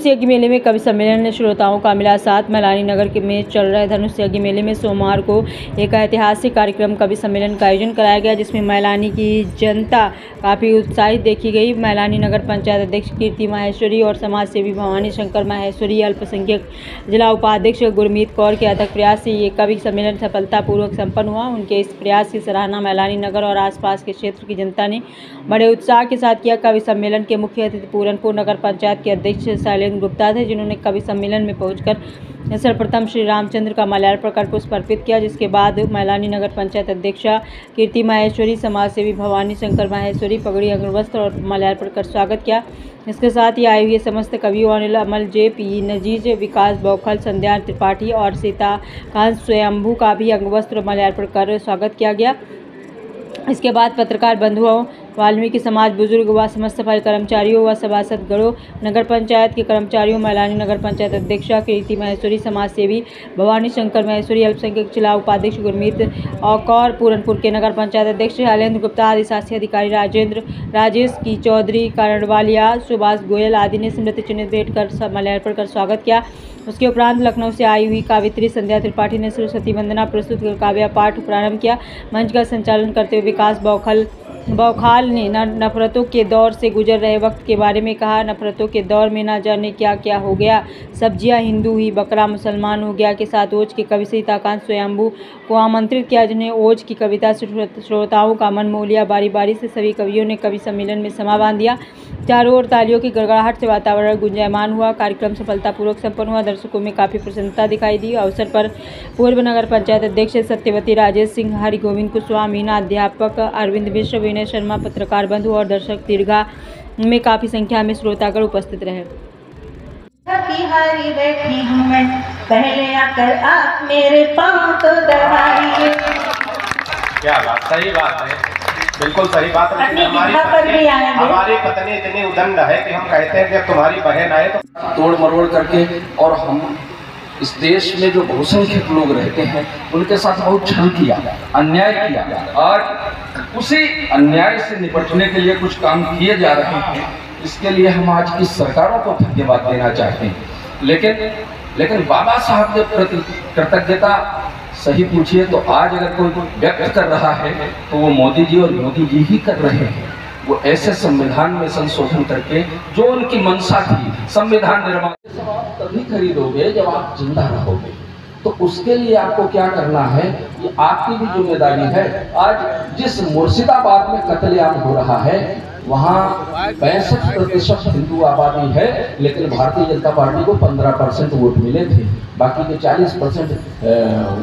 धनुष यज्ञ मेले में कवि सम्मेलन ने श्रोताओं का मिला साथ। मैलानी नगर में चल रहे धनुष यज्ञ मेले में सोमवार को एक ऐतिहासिक कार्यक्रम कवि सम्मेलन का आयोजन कराया गया, जिसमें मैलानी की जनता काफ़ी उत्साहित देखी गई। मैलानी नगर पंचायत अध्यक्ष कीर्ति माहेश्वरी और समाज सेवी भवानी शंकर माहेश्वरी, अल्पसंख्यक जिला उपाध्यक्ष गुरमीत कौर के अथक प्रयास से ये कवि सम्मेलन सफलतापूर्वक संपन्न हुआ। उनके इस प्रयास की सराहना मैलानी नगर और आसपास के क्षेत्र की जनता ने बड़े उत्साह के साथ किया। कवि सम्मेलन के मुख्य अतिथि पूरनपुर नगर पंचायत के अध्यक्ष शैलेंद्र गुप्ता थे, जिन्होंने कवि सम्मेलन में पहुंचकर सर्वप्रथम श्री रामचंद्र का माल्यार्पण कर पुष्प अर्पित किया, जिसके बाद मैलानी नगर पंचायत अध्यक्षा कीर्ति माहेश्वरी, समाज सेवी भवानी शंकर माहेश्वरी पगड़ी, अंगवस्त्र और माल्यार्पण कर स्वागत किया। इसके साथ ही आए हुए समस्त कवियों अनिल अमल, जे.पी. नजीज, विकास बौखल, संध्या त्रिपाठी और सीता कांत स्वयंभू का भी अंगवस्त्र और माल्यार्पण कर स्वागत किया गया। इसके बाद पत्रकार बंधुओं, वाल्मीकि समाज, बुजुर्ग व समस्त सफाई कर्मचारियों व सभासद गणों, नगर पंचायत के कर्मचारियों, मैलानी नगर पंचायत अध्यक्षा कीर्ति माहेश्वरी, समाज सेवी भवानी शंकर माहेश्वरी, अल्पसंख्यक जिला उपाध्यक्ष गुरमीत कौर, पूरनपुर के नगर पंचायत अध्यक्ष शैलेंद्र गुप्ता आदि शासी अधिकारी राजेश की चौधरी, करणवालिया, सुभाष गोयल आदि ने स्मृति चिन्ह भेंट कर माल्यार्पण कर स्वागत किया। उसके उपरांत लखनऊ से आई हुई कावित्री संध्या त्रिपाठी ने सरस्वती वंदना प्रस्तुत कर काव्य पाठ प्रारंभ किया। मंच का संचालन करते हुए विकास बौखाल ने नफरतों के दौर से गुजर रहे वक्त के बारे में कहा। नफरतों के दौर में ना जाने क्या क्या हो गया, सब्जियां हिंदू हुई, बकरा मुसलमान हो गया के साथ ओज की कवि सीता कांत स्वयंभू को आमंत्रित किया, जिन्हें ओज की कविता से श्रोताओं का मन मोह लिया। बारी बारी से सभी कवियों ने कवि सम्मेलन में समा बांध दिया। चारों ओर तालियों की गड़गड़ाहट से वातावरण गुंजायमान हुआ। कार्यक्रम सफलतापूर्वक संपन्न हुआ। दर्शकों में काफ़ी प्रसन्नता दिखाई दी। अवसर पर पूर्व नगर पंचायत अध्यक्ष सत्यवती, राजेश सिंह, हरि गोविंद कुशवाहा, मीना, अध्यापक अरविंद मिश्र, विनय शर्मा, पत्रकार बंधु और दर्शक दीर्घा में काफ़ी संख्या में श्रोतागण उपस्थित रहे। बैठी हूँ मैं, पहले आकर आप मेरे पाँव तो दबाइए। क्या बात, सही बात है, बिल्कुल सही बात है। हमारी पत्नी इतनी उदंड है कि हम कहते हैं कि तुम्हारी बहन आए तो तोड़ मरोड़ करके, और हम इस देश में जो बहुसंख्यक लोग रहते हैं उनके साथ बहुत छल किया, अन्याय किया, और उसी अन्याय से निपटने के लिए कुछ काम किए जा रहे हैं। इसके लिए हम आज की सरकारों को धन्यवाद देना चाहते हैं। लेकिन बाबा साहब के प्रति कृतज्ञता सही पूछिए तो आज अगर कोई व्यक्त कर रहा है तो वो मोदी जी और मोदी जी ही कर रहे हैं। वो ऐसे संविधान में संशोधन करके जो उनकी मंशा थी, संविधान निर्माण, सब आप तभी खरीदोगे जब आप जिंदा रहोगे। तो उसके लिए आपको क्या करना है, ये आपकी भी जिम्मेदारी है। आज जिस मुर्शिदाबाद में कत्लेआम हो रहा है वहाँ 65% हिंदू आबादी है, लेकिन भारतीय जनता पार्टी को 15% वोट मिले थे। बाकी के 40%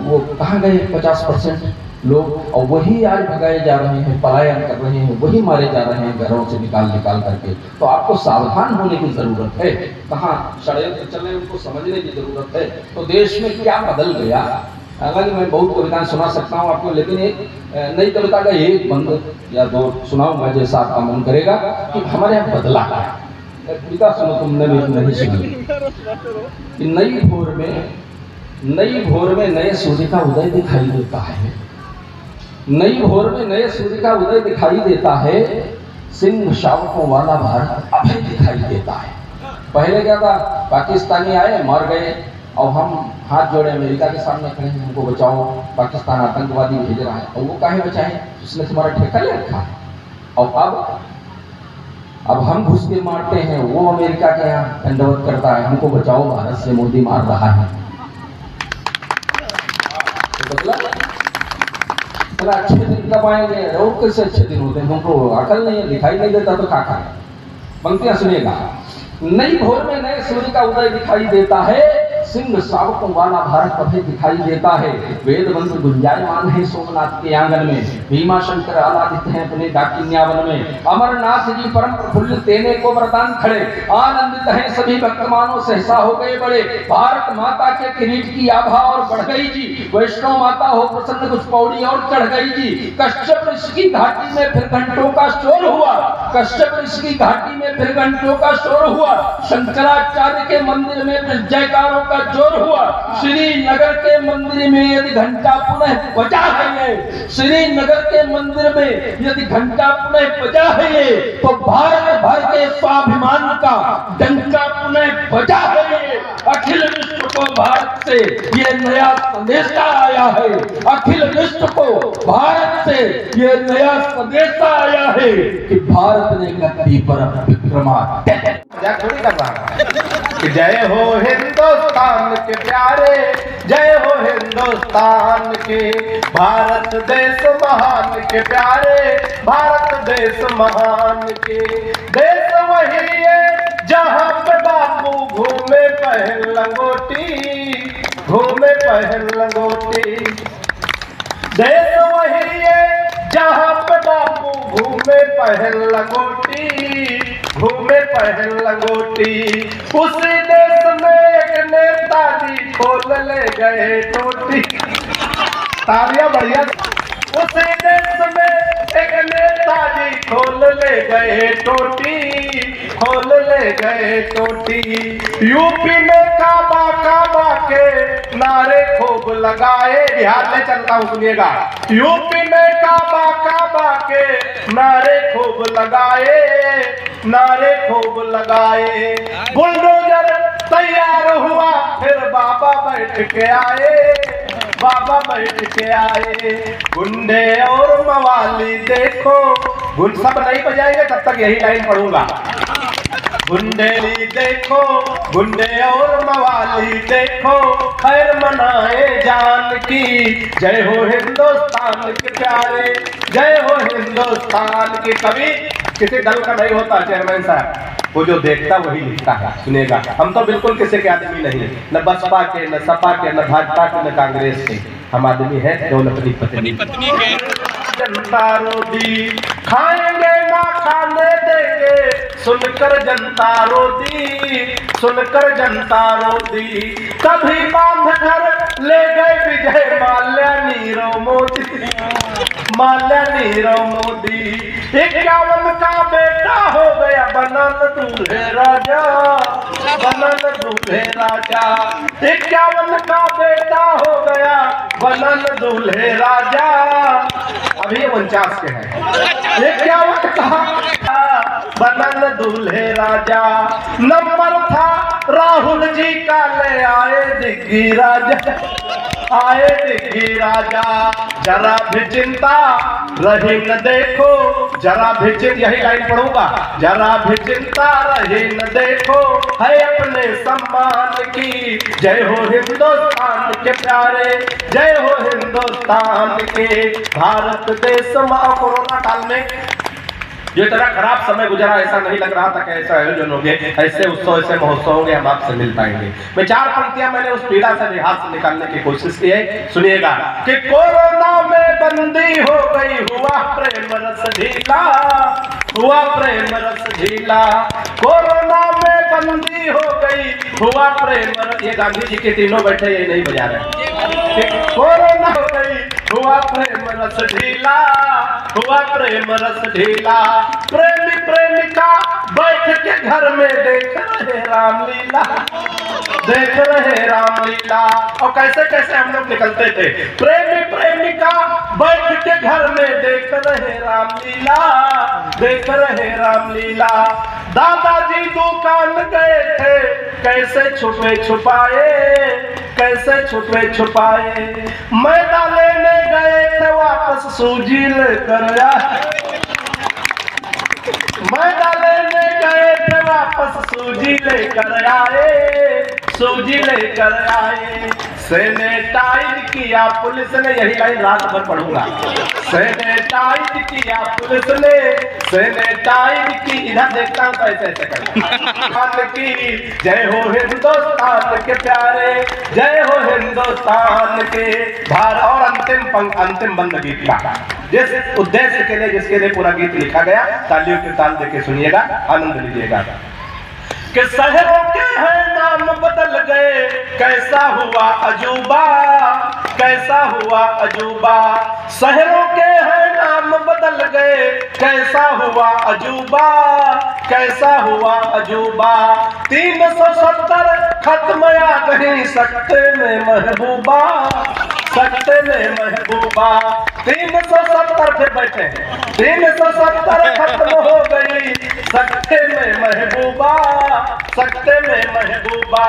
वो कहाँ गए? 50% लोग, और वही आज भगाए जा रहे हैं, पलायन कर रहे हैं, वही मारे जा रहे हैं घरों से निकाल करके। तो आपको सावधान होने की जरूरत है। कहाँ षड्यंत्र चल रहे हैं उनको समझने की जरूरत है। तो देश में क्या बदल गया, हालांकि मैं बहुत कविताएं सुना सकता हूँ आपको, लेकिन एक नई कविता का एक बंद या दो सुनाऊं मैं, जैसा आपका मन करेगा कि हमारे यहाँ बदला है। कविता सुनो, तुमने भी नहीं सुनी। नई भोर में नए सूर्य का उदय दिखाई देता है। नई भोर में नए सूर्य का उदय दिखाई देता है। सिंह शावकों वाला भारत अभी दिखाई देता है। पहले क्या था, पाकिस्तानी आए, मर गए, और हम हाथ जोड़े अमेरिका के सामने खड़े हैं, हमको बचाओ, पाकिस्तान आतंकवादी भेज रहा है। और वो काहे बचाए? उसने तुम्हारा ठेका ले रखा है। और अब हम घुस के मारते हैं, वो अमेरिका के यहाँ दंडवत करता है, हमको बचाओ, भारत से मोदी मार रहा है। तो अच्छे दिन कब आएंगे? रोज कैसे अच्छे दिन होते हैं? हमको अकल नहीं है, दिखाई नहीं देता तो क्या करें? पंक्तियां सुनिएगा। नई भोर में नए सूर्य का उदय दिखाई देता है। सिंह शावकों वाला भारत अभी दिखाई देता है। वेद मंत्र गुंजायमान है सोमनाथ के आंगन में। भीमा शंकर आलादित हैं अपने डाकिन्यावन में। अमरनाथ जी परम प्रफुल्लित देने को वरदान खड़े। आनंदित हैं सभी भक्तमानों, सहसा हो गए बड़े। भारत माता के किरीट की आभा और बढ़ गई जी। वैष्णव माता हो प्रसन्न, कुछ पौड़ी और चढ़ गई जी। कश्यप ऋषि की घाटी में फिर घंटों का शोर हुआ। कश्यप ऋषि की घाटी में फिर घंटों का शोर हुआ। शंकराचार्य के मंदिर में फिर जयकारों का जोर हुआ। श्रीनगर के मंदिर में यदि घंटा पुनः बजा है, श्रीनगर के मंदिर में यदि घंटा पुनः बजा है, तो भारत भर के स्वाभिमान का डंका में बजा है ये, अखिल विश्व को भारत से ये नया संदेशा आया है, अखिल विश्व को भारत से ये नया संदेशा आया है कि भारत ने गद्दी पर विक्रमादित्य मजाक थोड़ी कर रहा कि जय हो हिंदुस्तान के प्यारे, जय हो हिंदुस्तान के, भारत देश महान के प्यारे, भारत देश महान के। देश वही है जहाँ पे बापू घूमे पहन लंगोटी, घूमे पहन लंगोटी। देश वही है जहाँ पे बापू घूमे पहन लंगोटी, घूमे पहन लंगोटी। उसी देश में एक नेताजी खोल ले गए टोटी। तालियां बढ़िया। उसी देश में एक नेताजी खोल ले गए टोटी, खोल ले गए टोटी। यूपी में काबा काबा के नारे खूब लगाए, बिहार में चलता हूँ सुनिएगा। यूपी में काबा काबा के नारे खूब लगाए, नारे खूब लगाए। बुलडोजर तैयार हुआ, फिर बाबा बैठ के आए, बाबा बैठ के आए। गुंडे और मवाली देखो, गुंड सब नहीं बजाएंगे तब तक यही लाइन पढ़ूंगा। गुंडेली देखो, गुंडे और मवाली देखो, खैर मनाए जान की। जय हो हिंदुस्तान के प्यारे, जय हो हिंदुस्तान के। कभी किसी दल का नहीं होता चेयरमैन साहब, वो जो देखता वही लिखता है, सुनेगा। हम तो बिल्कुल किसी के आदमी नहीं, न बसपा के, न सपा के, न भाजपा के, न कांग्रेस के। हम आदमी है केवल अपनी पत्नी के। जनता रोटी खाएंगे ना खाने देंगे, सुनकर जनता रोती, सुनकर जनता रोती। कभी बांध कर ले गए विजय माल्या नीरव मोदी, माल्या नीरव मोदी। 51 का बेटा हो गया बनल दूल्हे राजा, बनल दूल्हे राजा। 51 का बेटा हो गया बनल दूल्हे राजा। अभी 49 के हैं। 51 का बनल दूल्हे राजा। नंबर था राहुल जी का, ले आए दिग्गी राजा, आए दिग्गी राजा। जरा भी चिंता रही न देखो, जरा भी चिंता, यही लाइन पढ़ूंगा। जरा भी चिंता रही न देखो, है अपने सम्मान की। जय हो हिंदुस्तान के प्यारे, जय हो हिंदुस्तान के। भारत देश में कोरोना काल में जो इतना खराब समय गुजरा, ऐसा नहीं लग रहा था कि ऐसा आयोजन होंगे, ऐसे उत्सव, ऐसे महोत्सव होंगे, हम आपसे मिल पाएंगे। मैं 4 पंक्तियां मैंने उस पीड़ा से रिहाज से निकालने की कोशिश की है, सुनिएगा। कि कोरोना में बंदी हो गई, हुआ प्रेम रस ढीला, हुआ प्रेम रस ढीला। कोरोना में बंदी हो गई, हुआ प्रेम रस। ये गांधी जी के तीनों बैठे, ये नहीं बजा रहे। कोरोना हो गई, हुआ प्रेम रस ढीला, हुआ प्रेम रस ढीला। प्रेमी प्रेमिका बैठ के घर में देख रहे रामलीला, देख रहे रामलीला। और कैसे कैसे हम लोग निकलते थे। प्रेमी प्रेमिका बैठ के घर में देख रहे रामलीला, देख रहे रामलीला। दादाजी दुकान गए थे, कैसे छुपे छुपाए, कैसे छुपे छुपाए। मैदा लेने गए थे, वापस सूजी लेकर आए। मैदा लेने गए थे, वापस सूजी लेकर आए, सूजी लेकर आए। सैनिटाइज किया पुलिस ने, यही लाइन रात भर पढ़ूंगा। सैनिटाइज किया पुलिस ने, सैनिटाइज की। इधर देखता हूँ ऐसे ऐसे कर की। जय हो हिंदुस्तान के प्यारे, जय हो हिंदुस्तान के। भारत। और अंतिम बंद गीत का, जिस उद्देश्य के लिए, जिसके लिए पूरा गीत लिखा गया, तालियों के ताल देके सुनिएगा, आनंद लीजिएगा। कि शहरों के हैं नाम बदल गए, कैसा हुआ अजूबा, कैसा हुआ अजूबा। शहरों के हैं नाम बदल गए, कैसा हुआ अजूबा, कैसा हुआ अजूबा। 370 खत्म आ गई सकते में महबूबा, सकते में महबूबा। 370 फिर बैठे, 370 खत्म हो गई सकते में महबूबा, सकते में महबूबा।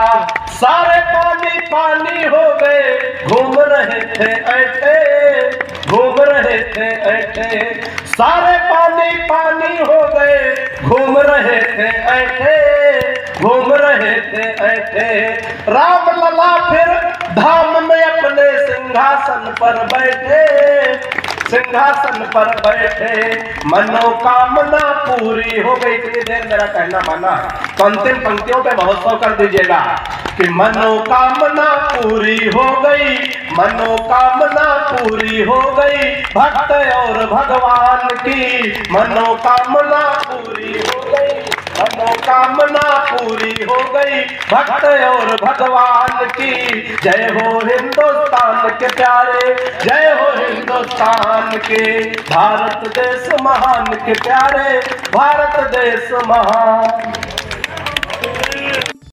सारे पानी पानी हो गए, घूम रहे थे ऐठे, घूम रहे थे ऐठे। सारे पानी पानी हो गए, घूम रहे थे ऐठे, घूम रहे थे ऐठे। राम लला फिर धाम में अपने सिंहासन पर बैठे, सिंहासन पर बैठे। मनोकामना पूरी हो गई। इतनी देर मेरा कहना माना, तो अंतिम पंक्तियों पे महोत्सव कर दीजिएगा कि मनोकामना पूरी हो गई, मनोकामना पूरी हो गई भक्त और भगवान की। मनोकामना पूरी हो गई, मनोकामना पूरी हो गई भक्त और भगवान की। जय हो हिंदुस्तान के प्यारे, जय हो हिंदुस्तान के। भारत देश महान के प्यारे, भारत देश महान।